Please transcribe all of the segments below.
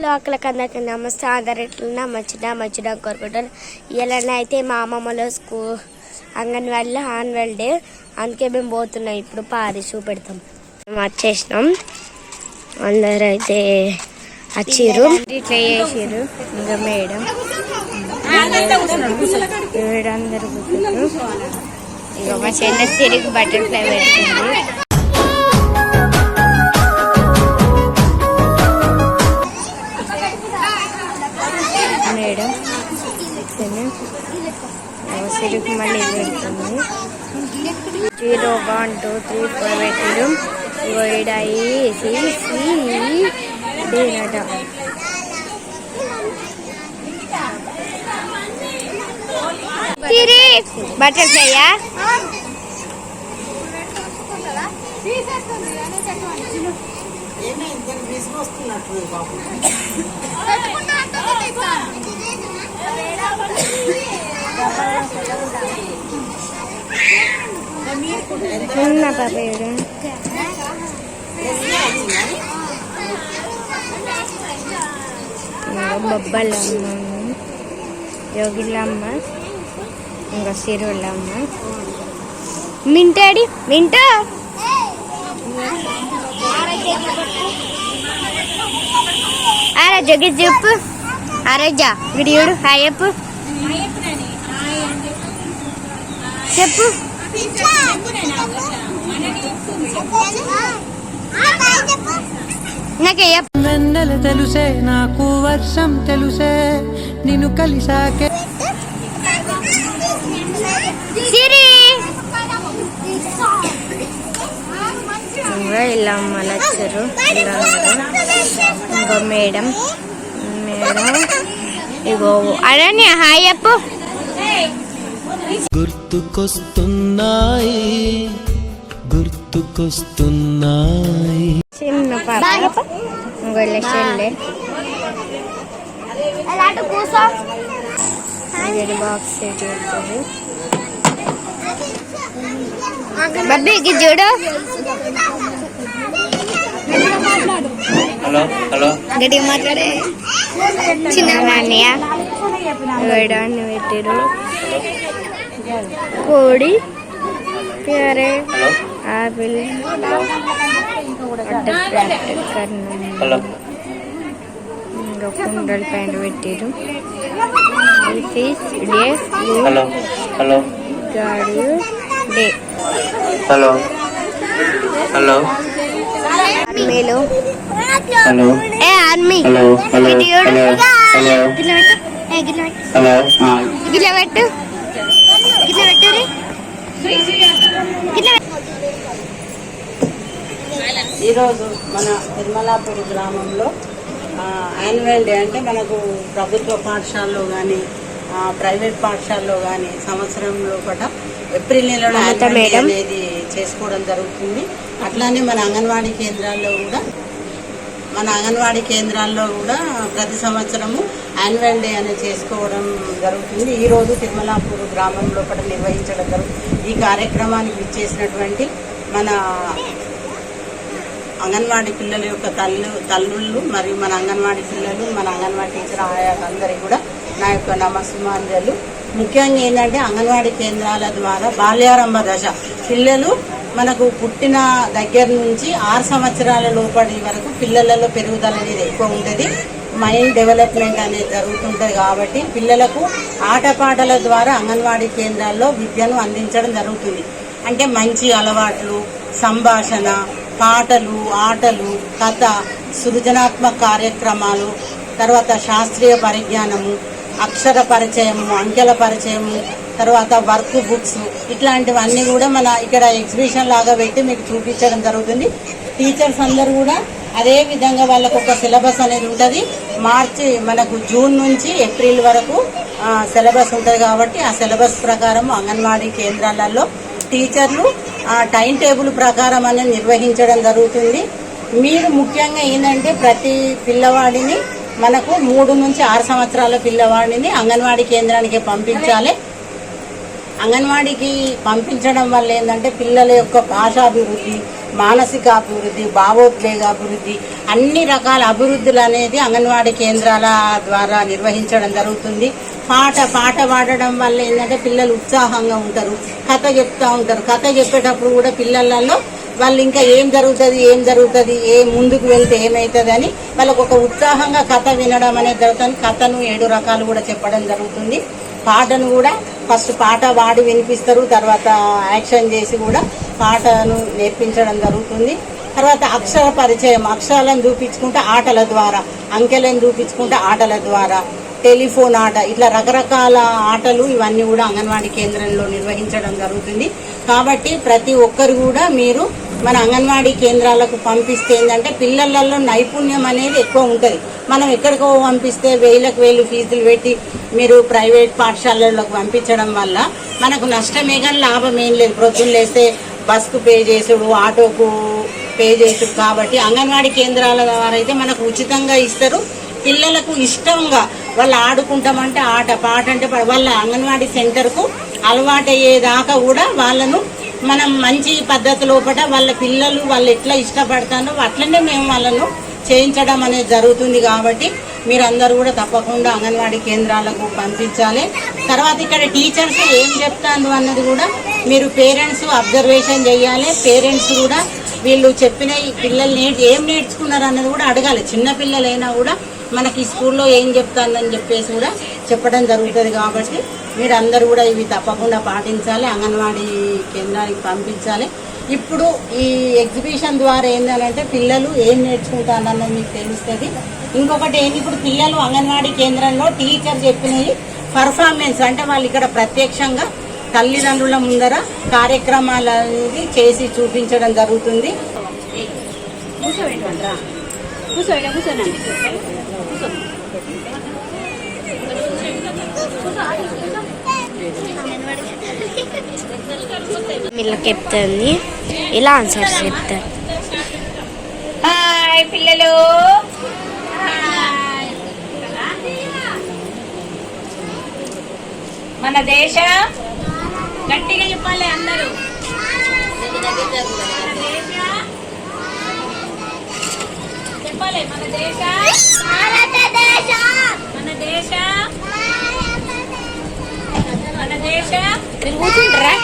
లోకలకి అందరికీ నమస్తే. అందరు ఎట్లున్నా మంచిగా కోరుకుంటారు. ఇలానైతే మా అమ్మమ్మలో అంగన్వాడీలో యాన్యువల్ డే, అందుకే మేము పోతున్నాం. ఇప్పుడు పారి చూపెడతాం. మేము వచ్చేసినాం. అందరు అయితే వచ్చిర్రు, ఇట్లా చేసిర్రు. ఇంకా మేడం అందరు కూర్చున్నారు. ఇక మా చెల్లె తిరిగి బటర్ఫ్లై పెడుతుంది. మేడం సిరికి మళ్ళీ పెడుతుంది. 0 1 2 3 4 పెట్టారు. ఇడట బటర్ఫ్లైయా పాపయ్య బొబ్బలమ్మ, యోగిలమ్మ, ఇంకా సిరులమ్మ. మింటాడి మింటూ ఆరోగ్య చెప్పు. ఆరోగ్య విడియోడు హాయ్ చెప్పు. చెప్పు వెన్నెల తెలుసే నాకు వర్షం తెలుసే నిన్ను కలిసాకే. ఇలా అమ్మలు వచ్చారు. ఇంకో మేడం ఇగో అరణ్య హాయ్ చెప్పు. గుర్తుకొస్తున్నాయి చిన్న పాప ఇంకొల్ల చెల్లె బాక్స్ బబ్బీకి చూడు. గట్టిగా మాట్లాడే. చిన్న అన్నయ్య వేయడాన్ని పెట్టారు. కోడి, క్యారెట్, ఆపిల్, ఇంకా కుండల పైన పెట్టారు. ఫిష్ డే గాడు డే. హలో హలో ఆర్మీలు army hello hello hello hello గిట్ల పెట్టు. ఈరోజు మన తిరుమలాపూర్ గ్రామంలో యాన్యువల్ డే అంటే మనకు ప్రభుత్వ పాఠశాలలో కానీ ప్రైవేట్ పాఠశాలలో కానీ సంవత్సరంలో కూడా ఏప్రిల్ నెలలో అనేది చేసుకోవడం జరుగుతుంది. అట్లానే మన అంగన్వాడీ కేంద్రాల్లో కూడా ప్రతి సంవత్సరము యాన్యువల్ డే అనేది చేసుకోవడం జరుగుతుంది. ఈరోజు తిరుమలాపూర్ గ్రామంలో కూడా నిర్వహించడం జరుగుతుంది. ఈ కార్యక్రమానికి ఇచ్చేసినటువంటి మన అంగన్వాడీ పిల్లల యొక్క తల్లుళ్ళు మరియు మన అంగన్వాడీ పిల్లలు, మన అంగన్వాడీ టీచర్ అందరికీ కూడా నా యొక్క నమస్సుమాంజలు. ముఖ్యంగా ఏంటంటే అంగన్వాడీ కేంద్రాల ద్వారా బాల్యారంభ దశ పిల్లలు మనకు పుట్టిన దగ్గర నుంచి 6 సంవత్సరాల లోపడి వరకు పిల్లలలో పెరుగుదల అనేది ఎక్కువ ఉంటుంది. మైండ్ డెవలప్మెంట్ అనేది జరుగుతుంటుంది. కాబట్టి పిల్లలకు ఆటపాటల ద్వారా అంగన్వాడీ కేంద్రాల్లో విద్యను అందించడం జరుగుతుంది. అంటే మంచి అలవాట్లు, సంభాషణ, పాటలు, ఆటలు, కథ, సృజనాత్మక కార్యక్రమాలు, తర్వాత శాస్త్రీయ పరిజ్ఞానము, అక్షర పరిచయము, అంకెల పరిచయము, తర్వాత వర్క్ బుక్స్, ఇట్లాంటివన్నీ కూడా మన ఇక్కడ ఎగ్జిబిషన్ లాగా పెట్టి మీకు చూపించడం జరుగుతుంది. టీచర్స్ అందరూ కూడా అదే విధంగా వాళ్ళకు ఒక సిలబస్ అనేది ఉంటుంది. మనకు జూన్ నుంచి ఏప్రిల్ వరకు సిలబస్ ఉంటుంది. కాబట్టి ఆ సిలబస్ ప్రకారం అంగన్వాడీ కేంద్రాలలో టీచర్లు టైం టేబుల్ ప్రకారం అనేది నిర్వహించడం జరుగుతుంది. మీరు ముఖ్యంగా ఏంటంటే ప్రతి పిల్లవాడిని మనకు 3 నుంచి 6 సంవత్సరాల పిల్లవాడిని అంగన్వాడీ కేంద్రానికి పంపించాలి. అంగన్వాడీకి పంపించడం వల్ల ఏంటంటే పిల్లల యొక్క భాషాభివృద్ధి, మానసిక అభివృద్ధి, భావోద్వేగ అభివృద్ధి అన్ని రకాల అభివృద్ధులు అనేది అంగన్వాడీ కేంద్రాల ద్వారా నిర్వహించడం జరుగుతుంది. పాట పాడడం వల్ల ఏంటంటే పిల్లలు ఉత్సాహంగా ఉంటారు, కథ చెప్తూ ఉంటారు. కథ చెప్పేటప్పుడు కూడా పిల్లలలో వాళ్ళు ఇంకా ఏం జరుగుతుంది ముందుకు వెళ్తే ఏమవుతుంది అని వాళ్ళకు ఒక ఉత్సాహంగా కథ వినడం అనేది జరుగుతుంది. కథను 7 రకాలు కూడా చెప్పడం జరుగుతుంది. పాటను కూడా ఫస్ట్ పాట పాడి వినిపిస్తారు, తర్వాత యాక్షన్ చేసి కూడా పాటను నేర్పించడం జరుగుతుంది. తర్వాత అక్షర పరిచయం, అక్షరాలను చూపించుకుంటే ఆటల ద్వారా, అంకెలను చూపించుకుంటే ఆటల ద్వారా, టెలిఫోన్ ఆట, ఇట్లా రకరకాల ఆటలు ఇవన్నీ కూడా అంగన్వాడీ కేంద్రంలో నిర్వహించడం జరుగుతుంది. కాబట్టి ప్రతి ఒక్కరు కూడా మీరు మన అంగన్వాడీ కేంద్రాలకు పంపిస్తే ఏంటంటే పిల్లలలో నైపుణ్యం అనేది ఎక్కువ ఉంటుంది. మనం ఎక్కడికో పంపిస్తే 1000 ఫీజులు పెట్టి మీరు ప్రైవేట్ పాఠశాలలకు పంపించడం వల్ల మనకు నష్టమే కానీ లాభం ఏం లేదు. ప్రొద్దున లేస్తే బస్కు పే చేసుడు, ఆటోకు పే చేసుడు. కాబట్టి అంగన్వాడీ కేంద్రాల ద్వారా అయితే మనకు ఉచితంగా ఇస్తారు. పిల్లలకు ఇష్టంగా వాళ్ళు ఆడుకుంటామంటే ఆట, పాట అంటే వాళ్ళ అంగన్వాడీ సెంటర్కు అలవాటయ్యేదాకా కూడా వాళ్ళను మనం మంచి పద్ధతి లోపల వాళ్ళ పిల్లలు వాళ్ళు ఎట్లా ఇష్టపడతారో అట్లనే మేము వాళ్ళను చేయించడం అనేది జరుగుతుంది. కాబట్టి మీరందరూ కూడా తప్పకుండా అంగన్వాడీ కేంద్రాలకు పంపించాలి. తర్వాత ఇక్కడ టీచర్స్ ఏం చెప్తారు అన్నది కూడా మీరు పేరెంట్స్ అబ్జర్వేషన్ చేయాలి. పేరెంట్స్ కూడా వీళ్ళు చెప్పిన పిల్లలు ఏం నేర్చుకున్నారు అన్నది కూడా అడగాలి. చిన్న పిల్లలైనా కూడా మనకి స్కూల్లో ఏం చెప్తానని చెప్పేసి కూడా చెప్పడం జరుగుతుంది. కాబట్టి మీరు అందరూ కూడా ఇవి తప్పకుండా పాటించాలి, అంగన్వాడీ కేంద్రానికి పంపించాలి. ఇప్పుడు ఈ ఎగ్జిబిషన్ ద్వారా ఏంటంటే పిల్లలు ఏం నేర్చుకుంటారన్నది మీకు తెలుస్తుంది. ఇంకొకటి ఏంటి, ఇప్పుడు పిల్లలు అంగన్వాడీ కేంద్రంలో టీచర్ చెప్పినవి పర్ఫార్మెన్స్ అంటే వాళ్ళు ఇక్కడ ప్రత్యక్షంగా తల్లిదండ్రుల ముందర కార్యక్రమాలు అనేది చేసి చూపించడం జరుగుతుంది. వీళ్ళకి చెప్తుంది, ఇలా ఆన్సర్స్ చెప్తారు. హాయ్ పిల్లలు, మన దేశం గట్టిగా చెప్పాలి అందరూ. చెప్పాలి మన దేశం, మన దేశం, మన దేశం. కూర్చుంటారా?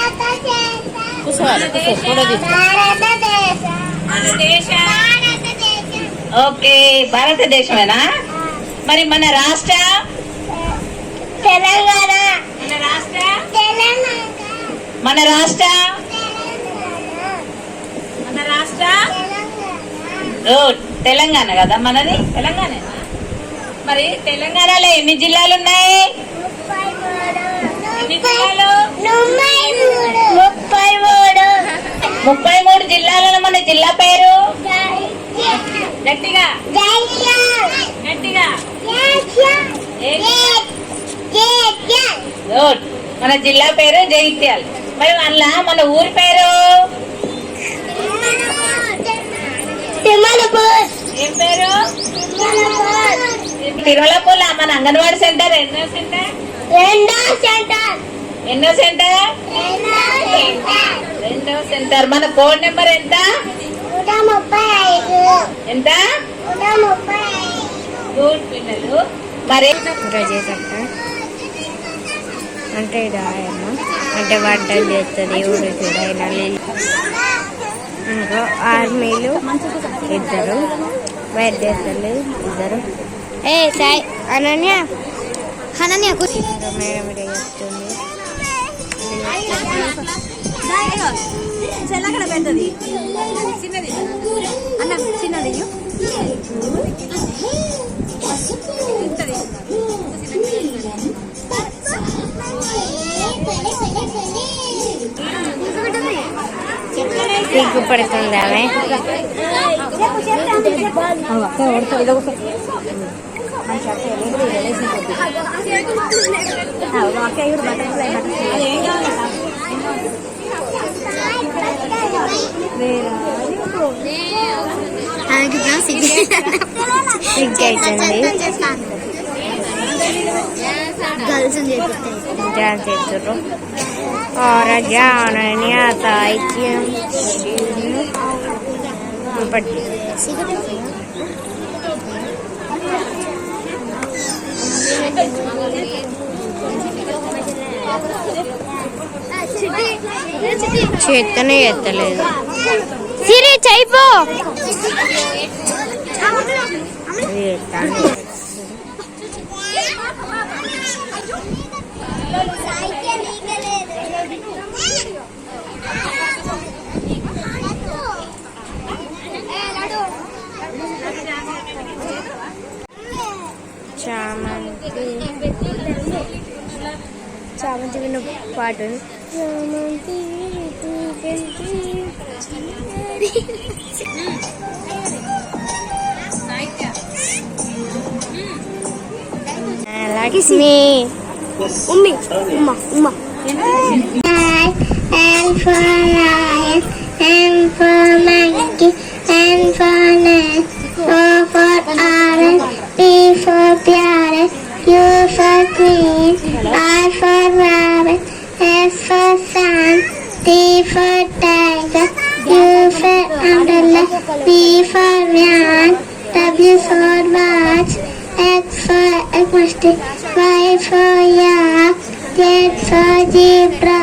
మన దేశం. ఓకే, భారతదేశమేనా? మరి మన రాష్ట్రం తెలంగాణ. మన రాష్ట్రం మన రాష్ట్రం మన రాష్ట్రం గుడ్. తెలంగాణ కదా మనది, తెలంగాణ. మరి తెలంగాణలో ఎన్ని జిల్లాలు ఉన్నాయి? ఎన్ని జిల్లాలు? 33 జిల్లాలలో మన జిల్లా పేరు గట్టిగా గట్టిగా గుడ్. మన జిల్లా పేరు జగిత్యాల. మరి అలా మన ఊరి పేరు ఏం పేరు? తిరుమలపూర్. మన అంగన్వాడీ సెంటర్ ఎన్నో సెంటర్? ఎన్నో సెంటర్? 2వ సెంటర్. మన కోడ్ నెంబర్ ఎంత? ఎంత? గుడ్ పిల్లలు. మరి అంటే అంటే వంటలు చేస్తుంది ఊరికైనా. ఇంకా ఆర్మీలు 2, వైద్యతలు 2. సాయి అనన్య మేడం చెప్తుంది. చెల్లక్కడ పెద్దది చిన్నది అన్న, చిన్నది సిగ్గుపడుతుంది ఆమె. డాన్స్ చేస్తారు. అనన్య సాహిత్యం చేతనే ఎత్తలేదు సిరి చైపో చామంతి విన్న పాట లక్ష్మి ఉమ్మి ఉమ్మ ఉమ్మ and for lion and for monkey and for net O for orange P for parrot U for queen R for rabbit S for sun T for tiger U for umbrella V for van W for watch X for equestrian Y for yak Z for zebra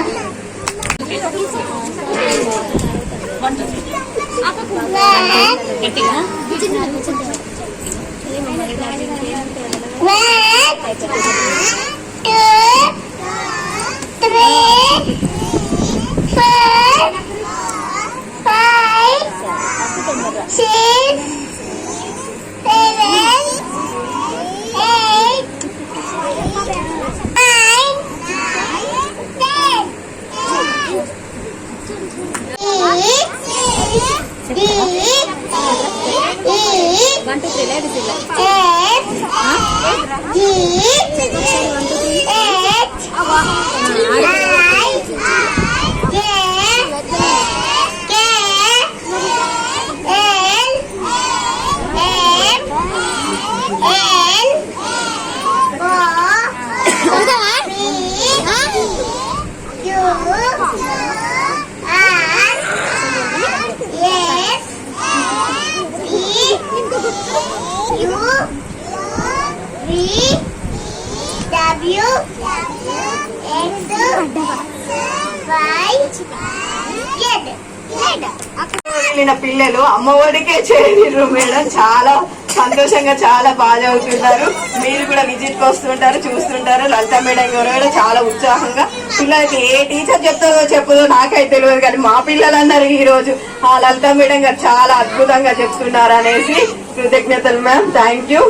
వెళ్ళిన పిల్లలు అమ్మఒడికే చేరిర్రు madam. చాలా సంతోషంగా చాలా బాగా చదువుతున్నారు. మీరు కూడా visit కి వస్తుంటారు, చూస్తుంటారు. లలిత మేడం గారు కూడా చాలా ఉత్సాహంగా పిల్లలకి ఏ టీచర్ చెప్తారో చెప్పదో నాకైతే తెలియదు, కానీ మా పిల్లలు అన్నారు ఈ రోజు ఆ లలిత మేడం గారు చాలా అద్భుతంగా చెప్తున్నారు అనేసి. కృతజ్ఞతలు మ్యామ్, థ్యాంక్ యూ.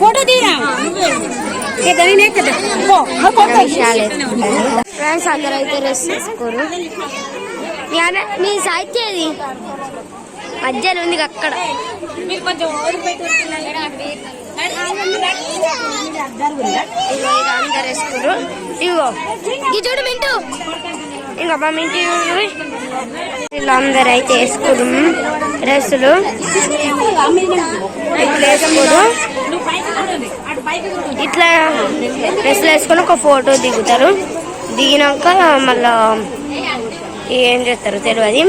ఫోటో తీరా ఫ్రెండ్స్ అందరూ అయితే రెస్ట్ తీసుకోరు. మీ సాహిత్యది మధ్యలో ఉంది అక్కడ. అందరు వేసుకోరు. ఇగో ఇది చూడు మింటూ, ఇంకా మా మింటూ వీళ్ళందరూ అయితే వేసుకోరు డ్రెస్సులు. ఇట్లా వేసుకోరు, ఇట్లా డ్రెస్సులు వేసుకొని ఒక ఫోటో దిగుతారు. దిగినాక మళ్ళా ఏం చేస్తారు తెలియదు,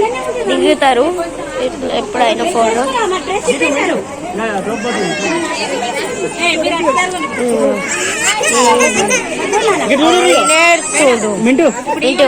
దిగుతారు ఎప్పుడైనా ఫోటో. నేర్చుడు మింటూ మింటూ